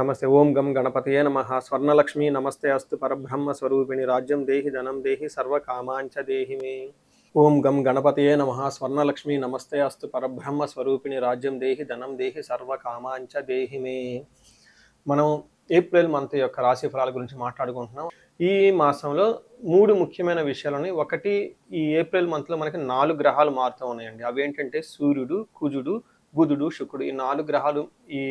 నమస్తే. ఓం గం గణపతయే నమః. స్వర్ణలక్ష్మి నమస్తే అస్తు పరబ్రహ్మ స్వరూపిణి రాజ్యం దేహి ధనం దేహి సర్వకామాంచ దేహి మే. ఓం గం గణపతయే నమః. స్వర్ణలక్ష్మి నమస్తే అస్తు పరబ్రహ్మ స్వరూపిణి రాజ్యం దేహి ధనం దేహి సర్వకామాంచ దేహి మే. మనం ఏప్రిల్ మంత్ యొక్క రాశి ఫలాల గురించి మాట్లాడుకుంటున్నాం. ఈ మాసంలో 3 ముఖ్యమైన విషయాలని. ఒకటి, ఈ ఏప్రిల్ మంత్లో మనకి 4 గ్రహాలు మారుతూ ఉన్నాయండి. అవేంటంటే సూర్యుడు, కుజుడు, బుధుడు, శుక్రుడు. ఈ 4 గ్రహాలు ఈ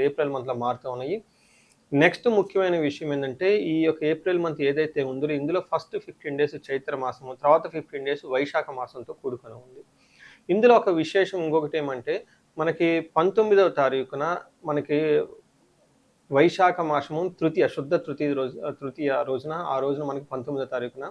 ఏప్రిల్ మంత్లో మారుతూ ఉన్నాయి. నెక్స్ట్ ముఖ్యమైన విషయం ఏంటంటే, ఈ యొక్క ఏప్రిల్ మంత్ ఏదైతే ఉందో ఇందులో ఫస్ట్ 15 డేస్ చైత్ర మాసము, తర్వాత 15 డేస్ వైశాఖ మాసంతో కూడుకొని ఉంది. ఇందులో ఒక విశేషం ఇంకొకటి ఏమంటే, మనకి 19వ తారీఖున మనకి వైశాఖ మాసము శుద్ధ తృతీయ రోజున ఆ రోజున మనకి 19వ తారీఖున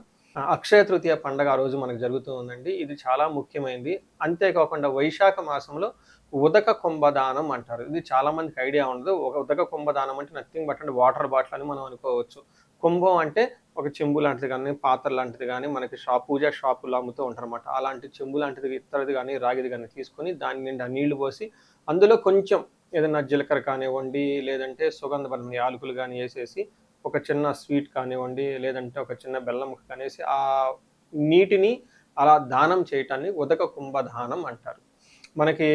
అక్షయ తృతీయ పండగ ఆ రోజు మనకు జరుగుతూ ఉందండి. ఇది చాలా ముఖ్యమైనది. అంతేకాకుండా వైశాఖ మాసంలో ఉదక కుంభదానం అంటారు. ఇది చాలా మందికి ఐడియా ఉండదు. ఒక ఉదక కుంభదానం అంటే నథింగ్ బట్ అంటే వాటర్ బాటిల్ అని మనం అనుకోవచ్చు. కుంభం అంటే ఒక చెంబు లాంటిది కానీ, పాత్ర లాంటిది కానీ మనకి పూజా షాపులో అమ్ముతూ ఉంటారన్నమాట. అలాంటి చెంబు లాంటిది, ఇత్తడిది కానీ, రాగిది కానీ తీసుకొని దాని నిండా నీళ్లు పోసి అందులో కొంచెం ఏదైనా జీలకర్ర కానివ్వండి, లేదంటే సుగంధభరిత యాలకులు కానీ వేసేసి, ఒక చిన్న స్వీట్ కానివ్వండి, లేదంటే ఒక చిన్న బెల్లం ముక్క కనేసి ఆ నీటిని అలా దానం చేయటాన్ని ఉదక కుంభదానం అంటారు. మనకి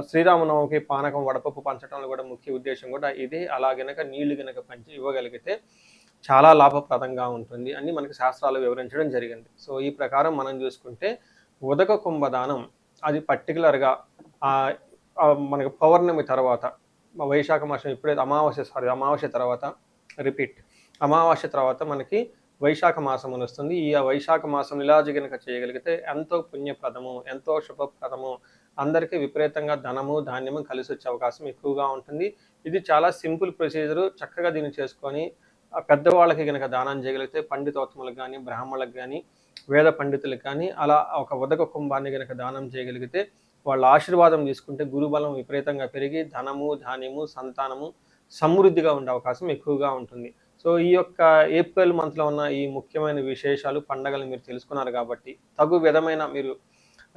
శ్రీరామనవమికి పానకం వడపప్పు పంచడంలో కూడా ముఖ్య ఉద్దేశం కూడా ఇదే. అలా గనక నీళ్లు గనక పంచి ఇవ్వగలిగితే చాలా లాభప్రదంగా ఉంటుంది అని మనకి శాస్త్రాలు వివరించడం జరిగింది. సో ఈ ప్రకారం మనం చూసుకుంటే ఉదక కుంభదానం అది పర్టికులర్గా మనకి పౌర్ణమి తర్వాత, వైశాఖ మాసం ఎప్పుడైతే అమావాస్య తర్వాత అమావాస్య తర్వాత మనకి వైశాఖ మాసం వస్తుంది. ఈ వైశాఖ మాసం ఇలా గనక చేయగలిగితే ఎంతో పుణ్యప్రదము, ఎంతో శుభప్రదము, అందరికీ విపరీతంగా ధనము ధాన్యము కలిసి వచ్చే అవకాశం ఎక్కువగా ఉంటుంది. ఇది చాలా సింపుల్ ప్రొసీజరు. చక్కగా దీన్ని చేసుకొని పెద్దవాళ్ళకి కనుక దానం చేయగలిగితే, పండితోత్తములకు కానీ, బ్రాహ్మణులకు కానీ, వేద పండితులకు కానీ అలా ఒక ఉదక కుంభాన్ని కనుక దానం చేయగలిగితే, వాళ్ళ ఆశీర్వాదం తీసుకుంటే గురుబలం విపరీతంగా పెరిగి ధనము ధాన్యము సంతానము సమృద్ధిగా ఉండే అవకాశం ఎక్కువగా ఉంటుంది. సో ఈ యొక్క ఏప్రిల్ మంత్లో ఉన్న ఈ ముఖ్యమైన విశేషాలు, పండగలు మీరు తెలుసుకున్నారు కాబట్టి తగు విధమైన మీరు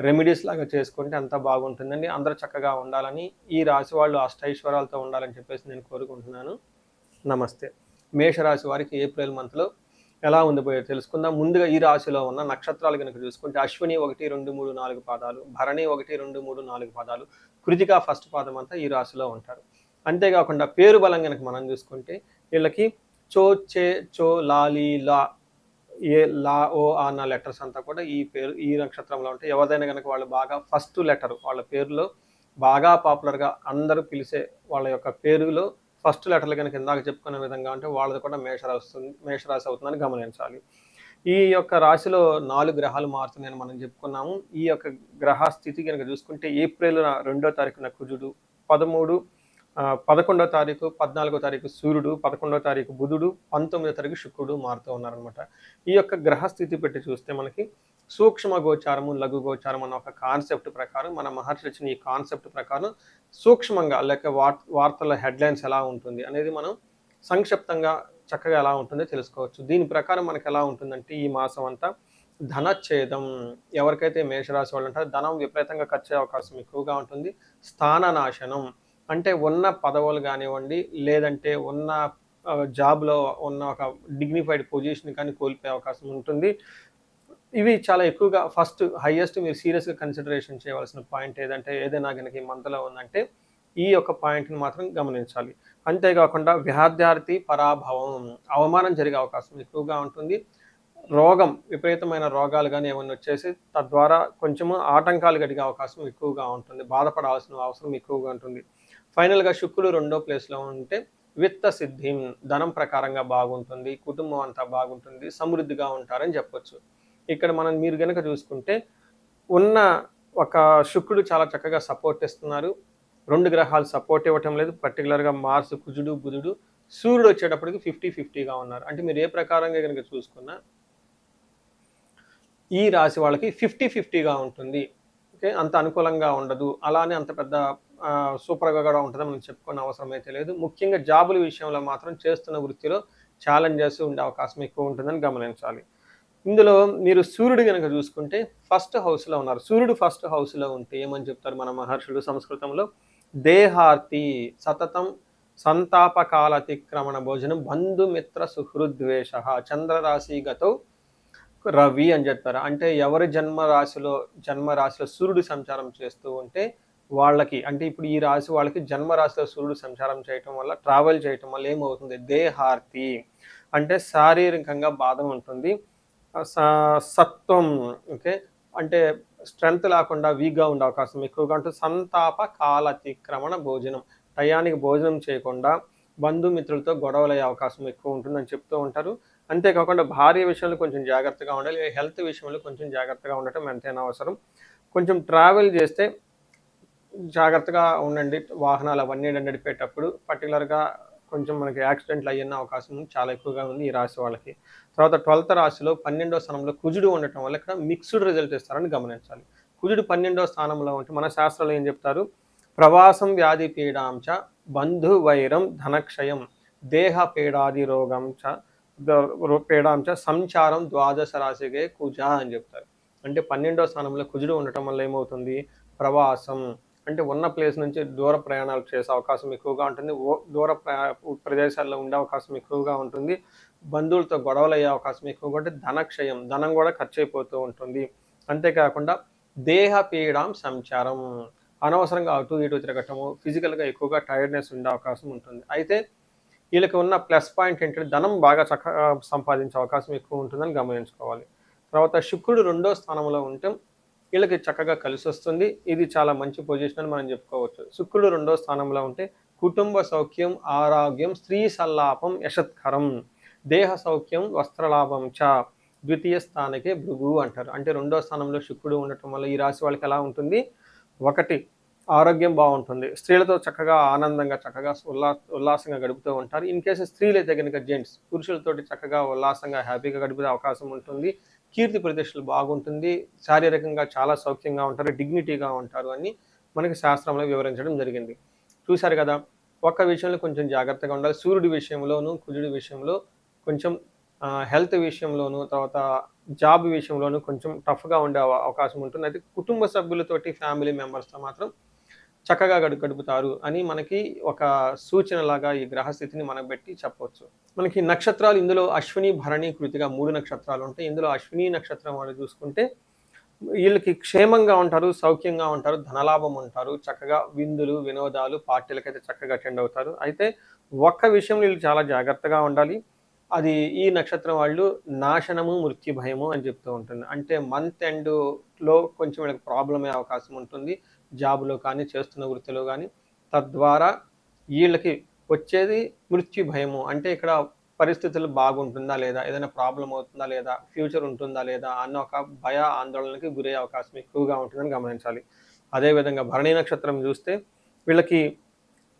రెమెడీస్ లాగా చేసుకుంటే అంతా బాగుంటుందండి. అందరూ చక్కగా ఉండాలని, ఈ రాశి వాళ్ళు అష్టైశ్వర్యాలతో ఉండాలని చెప్పేసి నేను కోరుకుంటున్నాను. నమస్తే. మేషరాశి వారికి ఏప్రిల్ మంత్లో ఎలా ఉండిపోయో తెలుసుకుందాం. ముందుగా ఈ రాశిలో ఉన్న నక్షత్రాలు కనుక చూసుకుంటే అశ్విని 1, 2, 3, 4 పాదాలు, భరణి 1, 2, 3, 4 పాదాలు, కృతిక ఫస్ట్ పాదం అంతా ఈ రాశిలో ఉంటారు. అంతేకాకుండా పేరు బలం కనుక మనం చూసుకుంటే వీళ్ళకి చో, చే, చో, లాలి, లా, ఏ, లా, ఓ అన్న లెటర్స్ అంతా కూడా ఈ నక్షత్రంలో ఉంటాయి. ఎవరిదైనా కనుక వాళ్ళు బాగా ఫస్ట్ లెటర్ వాళ్ళ పేరులో బాగా పాపులర్గా అందరూ పిలిచే వాళ్ళ యొక్క పేరులో ఫస్ట్ లెటర్లు కనుక ఇందాక చెప్పుకునే విధంగా అంటే వాళ్ళది కూడా మేషరాశి అవుతుందని గమనించాలి. ఈ యొక్క రాశిలో 4 గ్రహాలు మారుతున్నాయని మనం చెప్పుకున్నాము. ఈ యొక్క గ్రహ స్థితి కనుక చూసుకుంటే ఏప్రిల్ 2వ తారీఖున కుజుడు, 11వ తారీఖు 14వ తారీఖు సూర్యుడు, 11వ తారీఖు బుధుడు, 19వ తారీఖు శుక్రుడు మారుతూ ఉన్నారనమాట. ఈ యొక్క గ్రహస్థితి పెట్టి చూస్తే మనకి సూక్ష్మ గోచారము, లఘు గోచారం అన్న ఒక కాన్సెప్ట్ ప్రకారం, మన మహర్షి ఇచ్చిన ఈ కాన్సెప్ట్ ప్రకారం సూక్ష్మంగా లేక వార్తల హెడ్లైన్స్ ఎలా ఉంటుంది అనేది మనం సంక్షిప్తంగా చక్కగా ఎలా ఉంటుందో తెలుసుకోవచ్చు. దీని ప్రకారం మనకి ఎలా ఉంటుందంటే ఈ మాసం అంతా ధనచ్ఛేదం. ఎవరికైతే మేషరాశి వాళ్ళు ఉంటారో ధనం విపరీతంగా ఖర్చు అవకాశం ఎక్కువగా ఉంటుంది. స్థాననాశనం అంటే ఉన్న పదవులు కానివ్వండి, లేదంటే ఉన్న జాబ్లో ఉన్న ఒక డిగ్నిఫైడ్ పొజిషన్ కానీ కోల్పోయే అవకాశం ఉంటుంది. ఇవి చాలా ఎక్కువగా హైయెస్ట్ మీరు సీరియస్గా కన్సిడరేషన్ చేయవలసిన పాయింట్ ఏదైనా కనుక ఈ మంత్లో ఉందంటే ఈ యొక్క పాయింట్ని మాత్రం గమనించాలి. అంతేకాకుండా విద్యార్థి పరాభవం, అవమానం జరిగే అవకాశం ఎక్కువగా ఉంటుంది. విపరీతమైన రోగాలు కానీ ఏమన్నా వచ్చేసి తద్వారా కొంచెము ఆటంకాలు కలిగే అవకాశం ఎక్కువగా ఉంటుంది. బాధపడాల్సిన అవసరం ఎక్కువగా ఉంటుంది. ఫైనల్గా శుక్రుడు 2వ ప్లేస్లో ఉంటే విత్త సిద్ధి, ధనం ప్రకారంగా బాగుంటుంది, కుటుంబం అంతా బాగుంటుంది, సమృద్ధిగా ఉంటారని చెప్పొచ్చు. ఇక్కడ మీరు కనుక చూసుకుంటే ఉన్న ఒక శుక్రుడు చాలా చక్కగా సపోర్ట్ ఇస్తున్నారు. 2 గ్రహాలు సపోర్ట్ ఇవ్వటం లేదు. పర్టికులర్గా మార్స్, కుజుడు, బుధుడు, సూర్యుడు వచ్చేటప్పటికి 50-50గా ఉన్నారు. అంటే మీరు ఏ ప్రకారంగా కనుక చూసుకున్నా ఈ రాశి వాళ్ళకి 50-50గా ఉంటుంది. ఓకే, అంత అనుకూలంగా ఉండదు. అలానే అంత పెద్ద సూపర్గా కూడా ఉంటుందని మనం చెప్పుకునే అవసరం అయితే లేదు. ముఖ్యంగా జాబుల విషయంలో మాత్రం చేస్తున్న వృత్తిలో ఛాలెంజెస్ ఉండే అవకాశం ఎక్కువ ఉంటుందని గమనించాలి. ఇందులో మీరు సూర్యుడు కనుక చూసుకుంటే ఫస్ట్ హౌస్లో ఉన్నారు. సూర్యుడు ఫస్ట్ హౌస్లో ఉంటే ఏమని చెప్తారు మన మహర్షులు సంస్కృతంలో? దేహార్తి, సతతం సంతాపకాలతిక్రమణ భోజనం బంధుమిత్ర సుహృద్వేష చంద్రరాశిగతో రవి అని చెప్పారు. అంటే ఎవరి జన్మరాశిలో సూర్యుడు సంచారం చేస్తూ ఉంటే వాళ్ళకి, అంటే ఇప్పుడు ఈ రాశి వాళ్ళకి జన్మరాశిలో సూర్యుడు సంచారం చేయటం వల్ల, ట్రావెల్ చేయటం వల్ల ఏమవుతుంది, దేహార్తి అంటే శారీరకంగా బాధ ఉంటుంది. సత్వం, ఓకే, అంటే స్ట్రెంగ్త్ లేకుండా వీక్గా ఉండే అవకాశం ఎక్కువగా ఉంటుంది. సంతాప కాలతిక్రమణ భోజనం, టయానికి భోజనం చేయకుండా బంధుమిత్రులతో గొడవలయ్యే అవకాశం ఎక్కువ ఉంటుందని చెప్తూ ఉంటారు. అంతేకాకుండా భార్య విషయంలో కొంచెం జాగ్రత్తగా ఉండాలి. హెల్త్ విషయంలో కొంచెం జాగ్రత్తగా ఉండటం ఎంతైనా అవసరం. కొంచెం ట్రావెల్ చేస్తే జాగ్రత్తగా ఉండండి. వాహనాలు అవన్నీ నడిపేటప్పుడు పర్టికులర్గా కొంచెం మనకి యాక్సిడెంట్లు అయ్యే అవకాశం చాలా ఎక్కువగా ఉంది ఈ రాశి వాళ్ళకి. తర్వాత 12వ రాశిలో 12వ స్థానంలో కుజుడు ఉండటం వల్ల ఇక్కడ మిక్స్డ్ రిజల్ట్ ఇస్తారని గమనించాలి. కుజుడు 12వ స్థానంలో ఉంటే మన శాస్త్రాలు ఏం చెప్తారు, ప్రవాసం వ్యాధి పీడాంచ బంధు వైరం ధనక్షయం దేహ పీడాది రోగం చ పీడాంచ సంచారం ద్వాదశ రాశికే కుజ అని చెప్తారు. అంటే 12వ స్థానంలో కుజుడు ఉండటం వల్ల ఏమవుతుంది, ప్రవాసం అంటే ఉన్న ప్లేస్ నుంచి దూర ప్రయాణాలు చేసే అవకాశం ఎక్కువగా ఉంటుంది. దూర ప్రదేశాల్లో ఉండే అవకాశం ఎక్కువగా ఉంటుంది. బంధువులతో గొడవలు అయ్యే అవకాశం ఎక్కువగా ఉంటుంది. ధనక్షయం, ధనం కూడా ఖర్చు అయిపోతూ ఉంటుంది. అంతేకాకుండా దేహ పీడాం సంచారం, అనవసరంగా అటు ఇటు తిరగటము, ఫిజికల్గా ఎక్కువగా టైర్డ్నెస్ ఉండే అవకాశం ఉంటుంది. అయితే వీళ్ళకి ఉన్న ప్లస్ పాయింట్ ఏంటంటే ధనం బాగా చక్కగా సంపాదించే అవకాశం ఎక్కువ ఉంటుందని గమనించుకోవాలి. తర్వాత శుక్రుడు 2వ స్థానంలో ఉంటే వీళ్ళకి చక్కగా కలిసి వస్తుంది. ఇది చాలా మంచి పొజిషన్ అని మనం చెప్పుకోవచ్చు. శుక్రుడు 2వ స్థానంలో ఉంటే కుటుంబ సౌఖ్యం, ఆరోగ్యం, స్త్రీ సల్లాపం, యశత్కరం, దేహ సౌఖ్యం, వస్త్రలాభం చ ద్వితీయ స్థానకే భృగు అంటారు. అంటే 2వ స్థానంలో శుక్రుడు ఉండటం వల్ల ఈ రాశి వాళ్ళకి ఎలా ఉంటుంది, ఒకటి ఆరోగ్యం బాగుంటుంది, స్త్రీలతో చక్కగా ఆనందంగా చక్కగా ఉల్లాసంగా గడుపుతూ ఉంటారు. ఇన్ కేసు స్త్రీలైతే కనుక జెంట్స్ పురుషులతోటి చక్కగా ఉల్లాసంగా హ్యాపీగా గడిపే అవకాశం ఉంటుంది. కీర్తి ప్రతిష్టలు బాగుంటుంది, శారీరకంగా చాలా సౌఖ్యంగా ఉంటారు, డిగ్నిటీగా ఉంటారు అని మనకి శాస్త్రంలో వివరించడం జరిగింది. చూశారు కదా, ఒక్క విషయంలో కొంచెం జాగ్రత్తగా ఉండాలి. సూర్యుడి విషయంలోనూ కుజుడి విషయంలో కొంచెం హెల్త్ విషయంలోనూ, తర్వాత జాబ్ విషయంలోనూ కొంచెం టఫ్గా ఉండే అవకాశం ఉంటుంది. అయితే కుటుంబ సభ్యులతోటి, ఫ్యామిలీ మెంబర్స్తో మాత్రం చక్కగా గడుపుతారు అని మనకి ఒక సూచనలాగా ఈ గ్రహస్థితిని మనం పెట్టి చెప్పవచ్చు. మనకి నక్షత్రాలు ఇందులో అశ్విని, భరణి, కృతిక 3 నక్షత్రాలు ఉంటాయి. ఇందులో అశ్విని నక్షత్రం వాళ్ళు చూసుకుంటే వీళ్ళకి క్షేమంగా ఉంటారు, సౌఖ్యంగా ఉంటారు, ధనలాభం ఉంటారు, చక్కగా విందులు, వినోదాలు, పార్టీలకైతే చక్కగా అటెండ్ అవుతారు. అయితే ఒక్క విషయంలో వీళ్ళు చాలా జాగ్రత్తగా ఉండాలి. అది ఈ నక్షత్రం వాళ్ళు నాశనము, మృత్యు భయము అని చెప్తూ ఉంటుంది. అంటే మంత్ ఎండ్లో కొంచెం వీళ్ళకి ప్రాబ్లం అయ్యే అవకాశం ఉంటుంది, జాబ్లో కానీ చేస్తున్న వృత్తిలో కానీ. తద్వారా వీళ్ళకి వచ్చేది మృత్యు భయము. అంటే ఇక్కడ పరిస్థితులు బాగుంటుందా లేదా, ఏదైనా ప్రాబ్లం అవుతుందా లేదా, ఫ్యూచర్ ఉంటుందా లేదా అన్న ఒక భయ ఆందోళనకి గురయ్యే అవకాశం ఎక్కువగా ఉంటుందని గమనించాలి. అదేవిధంగా భరణి నక్షత్రం చూస్తే వీళ్ళకి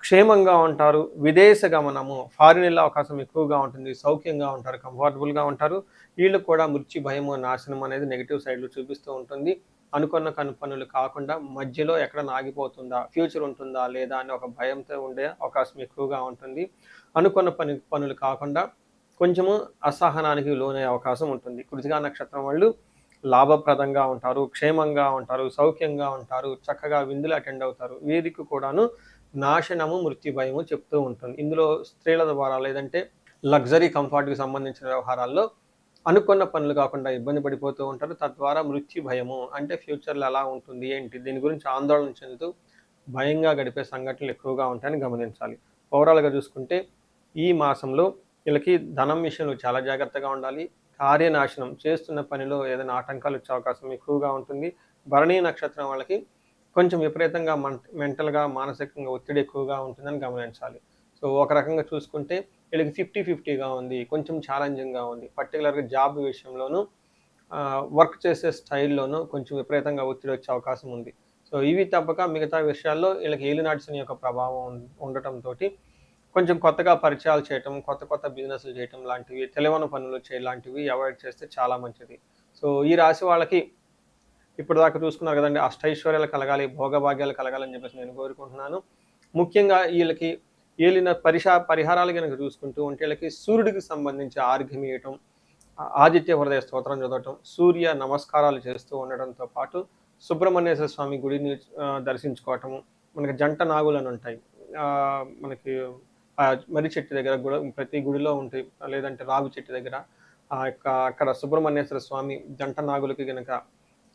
క్షేమంగా ఉంటారు, విదేశ గమనము, ఫారిన్ వెళ్ళే అవకాశం ఎక్కువగా ఉంటుంది, సౌఖ్యంగా ఉంటారు, కంఫర్టబుల్గా ఉంటారు. వీళ్ళు కూడా మృత్యు భయము, నాశనం అనేది నెగిటివ్ సైడ్లో చూపిస్తూ ఉంటుంది. అనుకున్న పనులు కాకుండా మధ్యలో ఎక్కడ ఆగిపోతుందా, ఫ్యూచర్ ఉంటుందా లేదా అనే ఒక భయంతో ఉండే అవకాశం ఎక్కువగా ఉంటుంది. అనుకున్న పనులు కాకుండా కొంచెము అసహనానికి లోనయ్యే అవకాశం ఉంటుంది. కృతికా నక్షత్రం వాళ్ళు లాభప్రదంగా ఉంటారు, క్షేమంగా ఉంటారు, సౌఖ్యంగా ఉంటారు, చక్కగా విందులు అటెండ్ అవుతారు. వీరికి కూడాను నాశనము, మృత్యు భయము చెప్తూ ఉంటుంది. ఇందులో స్త్రీల ద్వారా లేదంటే లగ్జరీ కంఫర్ట్కి సంబంధించిన వ్యవహారాల్లో అనుకున్న పనులు కాకుండా ఇబ్బంది పడిపోతూ ఉంటారు. తద్వారా మృత్యు భయము అంటే ఫ్యూచర్లో ఎలా ఉంటుంది ఏంటి, దీని గురించి ఆందోళన చెందుతూ భయంగా గడిపే సంఘటనలు ఎక్కువగా ఉంటాయని గమనించాలి. ఓవరాల్గా చూసుకుంటే ఈ మాసంలో వీళ్ళకి ధనం విషయంలో చాలా జాగ్రత్తగా ఉండాలి. కార్యనాశనం, చేస్తున్న పనిలో ఏదైనా ఆటంకాలు వచ్చే అవకాశం ఎక్కువగా ఉంటుంది. భరణీ నక్షత్రం వాళ్ళకి కొంచెం విపరీతంగా మెంటల్గా, మానసికంగా ఒత్తిడి ఎక్కువగా ఉంటుందని గమనించాలి. సో ఒక రకంగా చూసుకుంటే వీళ్ళకి 50-50గా ఉంది, కొంచెం ఛాలెంజింగ్గా ఉంది. పర్టికులర్గా జాబ్ విషయంలోనూ, వర్క్ చేసే స్టైల్లోనూ కొంచెం విపరీతంగా ఒత్తిడి వచ్చే అవకాశం ఉంది. సో ఇవి తప్పక మిగతా విషయాల్లో వీళ్ళకి ఏలినాటి శని యొక్క ప్రభావం ఉండటంతో కొంచెం కొత్తగా పరిచయాలు చేయటం, కొత్త బిజినెస్లు చేయటం లాంటివి, తెలియని పనులు చేయలాంటివి అవాయిడ్ చేస్తే చాలా మంచిది. సో ఈ రాశి వాళ్ళకి ఇప్పుడు దాకా చూసుకున్నారు కదండి, అష్టైశ్వర్యాలు కలగాలి, భోగభాగ్యాలు కలగాలని చెప్పేసి నేను కోరుకుంటున్నాను. ముఖ్యంగా వీళ్ళకి ఏలిన పరిహారాలు కనుక చూసుకుంటూ ఉంటే వీళ్ళకి సూర్యుడికి సంబంధించి ఆర్ఘ్యం ఇవ్వటం, ఆదిత్య హృదయ స్తోత్రం చదవటం, సూర్య నమస్కారాలు చేస్తూ ఉండడంతో పాటు సుబ్రహ్మణ్యేశ్వర స్వామి గుడిని దర్శించుకోవటము, మనకి జంట నాగులు అని ఉంటాయి, మనకి మర్రి చెట్టు దగ్గర ప్రతి గుడిలో ఉంటాయి, లేదంటే రావి చెట్టు దగ్గర అక్కడ సుబ్రహ్మణ్యేశ్వర స్వామి జంట నాగులకి గనక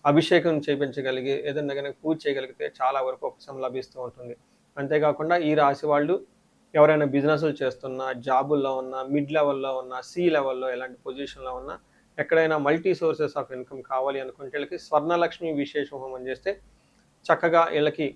అభిషేకం చేయించగలిగి ఏదన్నా కనుక పూజ చేయగలిగితే చాలా వరకు ఉపశమనం లభిస్తూ ఉంటుంది. అంతేకాకుండా ఈ రాశి వాళ్ళు ఎవరైనా బిజినెస్లు చేస్తున్నా, జాబుల్లో ఉన్నా, మిడ్ లెవెల్లో ఉన్నా, సి లెవెల్లో ఎలాంటి పొజిషన్లో ఉన్నా, ఎక్కడైనా మల్టీ సోర్సెస్ ఆఫ్ ఇన్కమ్ కావాలి అనుకుంటే వీళ్ళకి స్వర్ణలక్ష్మి విశేష హోమం చేస్తే చక్కగా వీళ్ళకి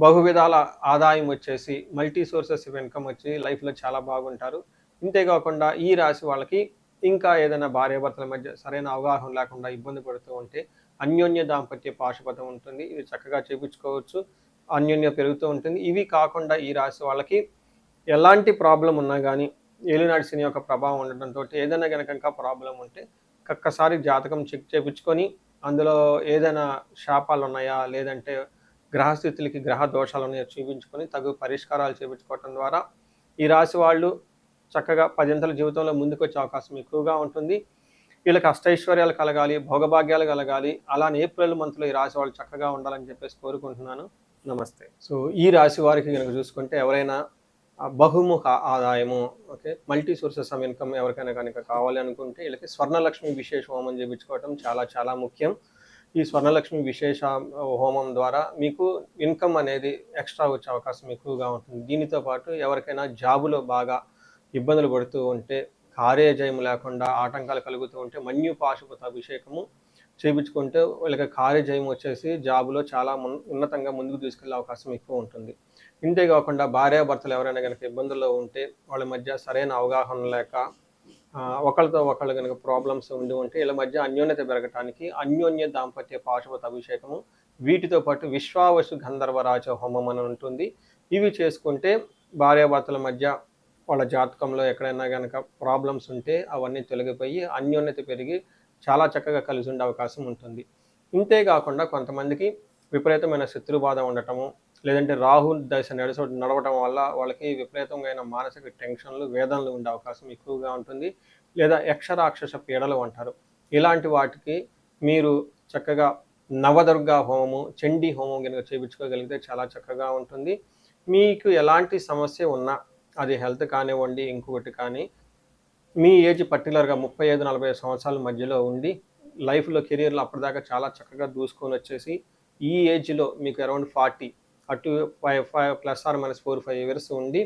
బహువిధాల ఆదాయం వచ్చేసి మల్టీ సోర్సెస్ ఆఫ్ ఇన్కమ్ వచ్చి లైఫ్లో చాలా బాగుంటారు. ఇంతేకాకుండా ఈ రాశి వాళ్ళకి ఇంకా ఏదైనా భార్యాభర్తల మధ్య సరైన అవగాహన లేకుండా ఇబ్బంది పడుతూ ఉంటే అన్యోన్య దాంపత్య పాశుపతం ఉంటుంది. ఇది చక్కగా చేపించుకోవచ్చు, అన్యోన్య పెరుగుతూ ఉంటుంది. ఇవి కాకుండా ఈ రాశి వాళ్ళకి ఎలాంటి ప్రాబ్లం ఉన్నా కానీ ఏలినాటి శని యొక్క ప్రభావం ఉండటంతో ఏదైనా కనుక ఇంకా ప్రాబ్లం ఉంటే ఒక్కసారి జాతకం చెక్ చేయించుకొని అందులో ఏదైనా శాపాలు ఉన్నాయా, లేదంటే గ్రహస్థితులకి గ్రహ దోషాలు ఉన్నాయో చూపించుకొని తగు పరిష్కారాలు చేయించుకోవటం ద్వారా ఈ రాశి వాళ్ళు చక్కగా పదింతల జీవితంలో ముందుకొచ్చే అవకాశం ఎక్కువగా ఉంటుంది. వీళ్ళకి అష్టైశ్వర్యాలు కలగాలి, భోగభాగ్యాలు కలగాలి. అలానే ఏప్రిల్ మంత్లో ఈ రాశి వాళ్ళు చక్కగా ఉండాలని చెప్పేసి కోరుకుంటున్నాను. నమస్తే. సో ఈ రాశి వారికి కనుక చూసుకుంటే ఎవరైనా బహుముఖ ఆదాయము, okay, multi sources of income ఎవరికైనా కనుక కావాలి అనుకుంటే వీళ్ళకి స్వర్ణలక్ష్మి విశేష హోమం చేయించుకోవటం చాలా చాలా ముఖ్యం. ఈ స్వర్ణలక్ష్మి విశేష హోమం ద్వారా మీకు ఇన్కమ్ అనేది ఎక్స్ట్రా వచ్చే అవకాశం ఎక్కువగా ఉంటుంది. దీనితో పాటు ఎవరికైనా జాబులో బాగా ఇబ్బందులు పడుతూ ఉంటే, కార్యజయం లేకుండా ఆటంకాలు కలుగుతూ ఉంటే మన్యు పాశుపత అభిషేకము చేయించుకుంటే వీళ్ళకి కార్యజయం వచ్చేసి జాబులో చాలా ఉన్నతంగా ముందుకు తీసుకెళ్లే అవకాశం ఎక్కువ ఉంటుంది. ఇంతేకాకుండా భార్యాభర్తలు ఎవరైనా కనుక ఇబ్బందుల్లో ఉంటే వాళ్ళ మధ్య సరైన అవగాహన లేక ఒకళ్ళతో ఒకళ్ళు కనుక ప్రాబ్లమ్స్ ఉండి ఉంటే వీళ్ళ మధ్య అన్యోన్యత పెరగటానికి అన్యోన్య దాంపత్య పాశుపత అభిషేకము, వీటితో పాటు విశ్వావసు గంధర్వరాజ హోమం అని ఉంటుంది. ఇవి చేసుకుంటే భార్యాభర్తల మధ్య వాళ్ళ జాతకంలో ఎక్కడైనా కనుక ప్రాబ్లమ్స్ ఉంటే అవన్నీ తొలగిపోయి అన్యోన్యత పెరిగి చాలా చక్కగా కలిసి ఉండే అవకాశం ఉంటుంది. ఇంతేకాకుండా కొంతమందికి విపరీతమైన శత్రుబాధ ఉండటము, లేదంటే రాహు దశ నడవటం వల్ల వాళ్ళకి విపరీతమైన మానసిక టెన్షన్లు, వేదనలు ఉండే అవకాశం ఎక్కువగా ఉంటుంది. లేదా యక్షరాక్షస పీడలు అంటారు. ఇలాంటి వాటికి మీరు చక్కగా నవదుర్గా హోమము, చండీ హోమం కనుక చేయించుకోగలిగితే చాలా చక్కగా ఉంటుంది. మీకు ఎలాంటి సమస్య ఉన్నా, అది హెల్త్ కానివ్వండి, ఇంకొకటి కానీ, మీ ఏజ్ పర్టికులర్గా 35-40 సంవత్సరాల మధ్యలో ఉండి లైఫ్లో కెరియర్లో అప్పటిదాకా చాలా చక్కగా దూసుకొని వచ్చేసి ఈ ఏజ్లో మీకు అరౌండ్ 40 అటు 5 ప్లస్ ఆర్ మైనస్ 4-5 ఇయర్స్ ఉండి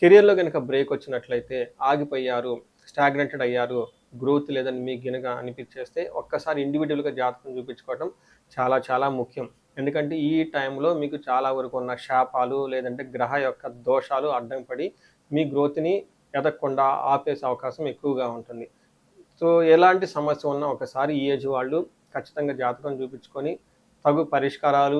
కెరియర్లో కనుక బ్రేక్ వచ్చినట్లయితే ఆగిపోయారు, స్టాగ్నెంటెడ్ అయ్యారు, గ్రోత్ లేదని మీకు కనుక అనిపించేస్తే ఒక్కసారి ఇండివిజువల్గా జాతకం చూపించుకోవడం చాలా చాలా ముఖ్యం. ఎందుకంటే ఈ టైంలో మీకు చాలా వరకు ఉన్న శాపాలు లేదంటే గ్రహ యొక్క దోషాలు అడ్డం పడి మీ గ్రోత్ని ఎదగకుండా ఆపేసే అవకాశం ఎక్కువగా ఉంటుంది. సో ఎలాంటి సమస్య ఉన్నా ఒకసారి ఈ ఏజ్ వాళ్ళు ఖచ్చితంగా జాతకం చూపించుకొని తగు పరిష్కారాలు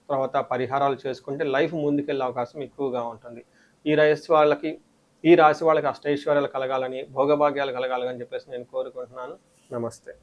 తర్వాత పరిహారాలు చేసుకుంటే లైఫ్ ముందుకెళ్ళే అవకాశం ఎక్కువగా ఉంటుంది. ఈ రాశి వాళ్ళకి అష్టైశ్వర్యాలు కలగాలని, భోగభాగ్యాలు కలగాలని చెప్పేసి నేను కోరుకుంటున్నాను. నమస్తే.